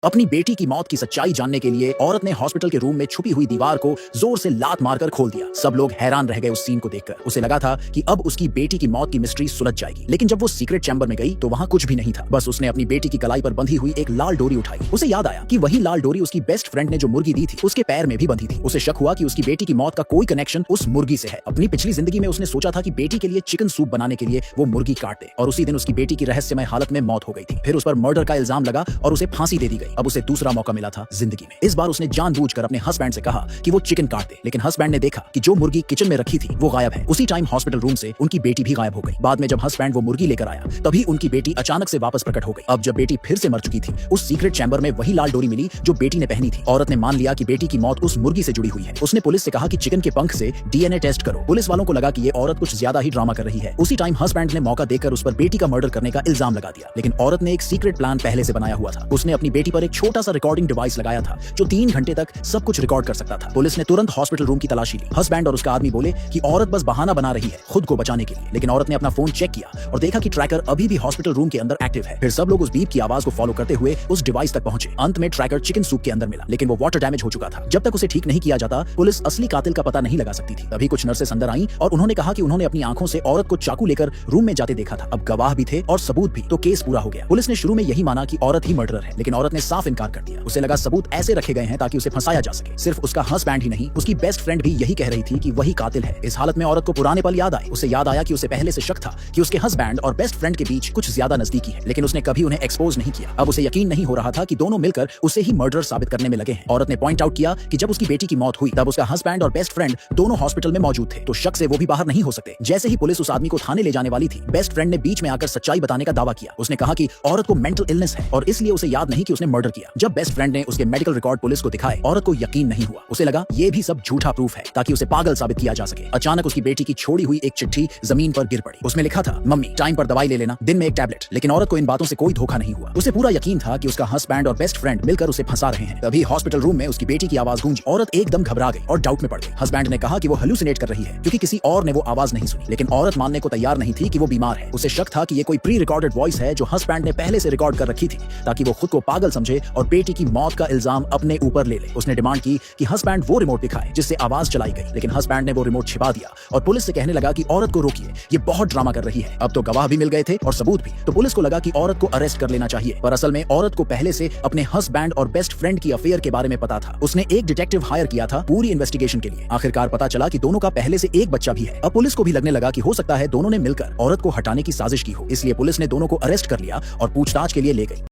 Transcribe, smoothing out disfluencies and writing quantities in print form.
अपनी बेटी की मौत की सच्चाई जानने के लिए औरत ने हॉस्पिटल के रूम में छुपी हुई दीवार को जोर से लात मारकर खोल दिया। सब लोग हैरान रह गए उस सीन को देखकर। उसे लगा था कि अब उसकी बेटी की मौत की मिस्ट्री सुलझ जाएगी, लेकिन जब वो सीक्रेट चैम्बर में गई तो वहां कुछ भी नहीं था। बस उसने अपनी बेटी की कलाई पर बंधी हुई एक लाल डोरी उठाई। उसे याद आया कि वही लाल डोरी उसकी बेस्ट फ्रेंड ने जो मुर्गी दी थी उसके पैर में भी बंधी थी। उसे शक हुआ कि उसकी बेटी की मौत का कोई कनेक्शन उस मुर्गी से है। अपनी पिछली जिंदगी में उसने सोचा था कि बेटी के लिए चिकन सूप बनाने के लिए वो मुर्गी काट दे, और उसी दिन उसकी बेटी की रहस्यमय हालत में मौत हो गई थी। फिर उस पर मर्डर का इल्जाम लगा और उसे फांसी दे दी गई। अब उसे दूसरा मौका मिला था जिंदगी में। इस बार उसने जानबूझकर अपने हस्बैंड से कहा कि वो चिकन काट दे, लेकिन हस्बैंड ने देखा कि जो मुर्गी किचन में रखी थी वो गायब है। उसी टाइम हॉस्पिटल रूम से उनकी बेटी भी गायब हो गई। बाद में जब हस्बैंड वो मुर्गी लेकर आया तभी उनकी बेटी अचानक से वापस प्रकट हो गई। अब जब बेटी फिर से मर चुकी थी, उस सीक्रेट चैम्बर में वही लाल डोरी मिली जो बेटी ने पहनी थी। औरत ने मान लिया कि बेटी की मौत उस मुर्गी से जुड़ी हुई है। उसने पुलिस से कहा कि चिकन के पंख से डीएनए टेस्ट करो। पुलिस वालों को लगा कि ये औरत कुछ ज्यादा ही ड्रामा कर रही है। उसी टाइम हस्बैंड ने मौका देकर उस पर बेटी का मर्डर करने का इल्जाम लगा दिया, लेकिन औरत ने एक सीक्रेट प्लान पहले से बनाया हुआ था। उसने अपनी बेटी पर एक छोटा सा रिकॉर्डिंग डिवाइस लगाया था जो 3 घंटे तक सब कुछ रिकॉर्ड कर सकता था। पुलिस ने तुरंत हॉस्पिटल रूम की तलाशी ली। हस्बैंड और उसका आदमी बोले कि औरत बस बहाना बना रही है खुद को बचाने के लिए, लेकिन औरत ने अपना फोन चेक किया और देखा कि ट्रैकर अभी भी हॉस्पिटल रूम के अंदर एक्टिव है। फिर सब लोग उस बीप की आवाज को फॉलो करते हुए उस डिवाइस तक पहुंचे। अंत में ट्रैकर चिकन सूप के अंदर मिला, लेकिन वो वाटर डैमेज हो चुका था। जब तक उसे ठीक नहीं किया जाता पुलिस असली कातिल का पता नहीं लगा सकती थी। तभी कुछ नर्सेस अंदर आईं और उन्होंने कहा कि उन्होंने अपनी आंखों से औरत को चाकू लेकर रूम में जाते देखा था। अब गवाह भी थे और सबूत भी, तो केस पूरा हो गया। पुलिस ने शुरू में यही माना कि औरत ही मर्डरर है, लेकिन औरत ने साफ इनकार कर दिया। उसे लगा सबूत ऐसे रखे गए हैं ताकि उसे फंसाया जा सके। सिर्फ उसका हस्बैंड ही नहीं, उसकी बेस्ट फ्रेंड भी यही कह रही थी कि वही कातिल है। इस हालत में औरत को पुराने पल याद आए। उसे याद आया कि उसे पहले से शक था कि उसके हस्बैंड और बेस्ट फ्रेंड के बीच कुछ ज्यादा नजदीकी है, लेकिन उसने कभी उन्हें एक्सपोज नहीं किया। अब उसे यकीन नहीं हो रहा था कि दोनों मिलकर उसे ही मर्डर साबित करने में लगे हैं। औरत ने पॉइंट आउट किया कि जब उसकी बेटी की मौत हुई तब उसका हस्बैंड और बेस्ट फ्रेंड दोनों हॉस्पिटल में मौजूद थे, तो शक से वो भी बाहर नहीं हो सकते। जैसे ही पुलिस उस आदमी को थाने ले जाने वाली थी, बेस्ट फ्रेंड ने बीच में आकर सच्चाई बताने का दावा किया। उसने कहा कि औरत को मेंटल इलनेस है और इसलिए उसे याद नहीं कि उसने मर्डर किया। जब बेस्ट फ्रेंड ने उसके मेडिकल रिकॉर्ड पुलिस को दिखाए, औरत को यकीन नहीं हुआ। उसे लगा ये भी सब झूठा प्रूफ है ताकि उसे पागल साबित किया जा सके। अचानक उसकी बेटी की छोड़ी हुई एक चिट्ठी जमीन पर गिर पड़ी। उसमें लिखा था, मम्मी टाइम पर दवाई ले लेना, दिन में एक टैबलेट। लेकिन औरत को इन बातों से कोई धोखा नहीं हुआ। उसे पूरा यकीन था कि उसका हस्बैंड और बेस्ट फ्रेंड मिलकर उसे फंसा रहे हैं। तभी हॉस्पिटल रूम में उसकी बेटी की आवाज गूंजी। औरत एकदम घबरा गई और डाउट में पड़ गई। हस्बैंड ने कहा कि वो हेलुसिनेट कर रही है क्योंकि किसी और ने वो आवाज नहीं सुनी, लेकिन औरत मानने को तैयार नहीं थी कि वो बीमार है। उसे शक था कि ये कोई प्री रिकॉर्डेड वॉइस है जो हस्बैंड ने पहले से रिकॉर्ड कर रखी थी ताकि वो खुद को पागल समझे और बेटी की मौत का इल्जाम अपने ऊपर ले ले। उसने डिमांड की कि हस्बैंड वो रिमोट दिखाए जिससे आवाज चलाई गई, लेकिन हस्बैंड ने वो रिमोट छिपा दिया और पुलिस से कहने लगा कि औरत को रोकिए, ये बहुत ड्रामा कर रही है। अब तो गवाह भी मिल गए थे और सबूत भी, तो पुलिस को लगा कि औरत को अरेस्ट कर लेना चाहिए। पर असल में औरत को पहले से अपने हस्बैंड और बेस्ट फ्रेंड की अफेयर के बारे में पता था। उसने एक डिटेक्टिव हायर किया था पूरी इन्वेस्टिगेशन के लिए। आखिरकार पता चला कि दोनों का पहले से एक बच्चा भी है। अब पुलिस को भी लगने लगा कि हो सकता है दोनों ने मिलकर औरत को हटाने की साजिश की हो, इसलिए पुलिस ने दोनों को अरेस्ट कर लिया और पूछताछ के लिए ले गई।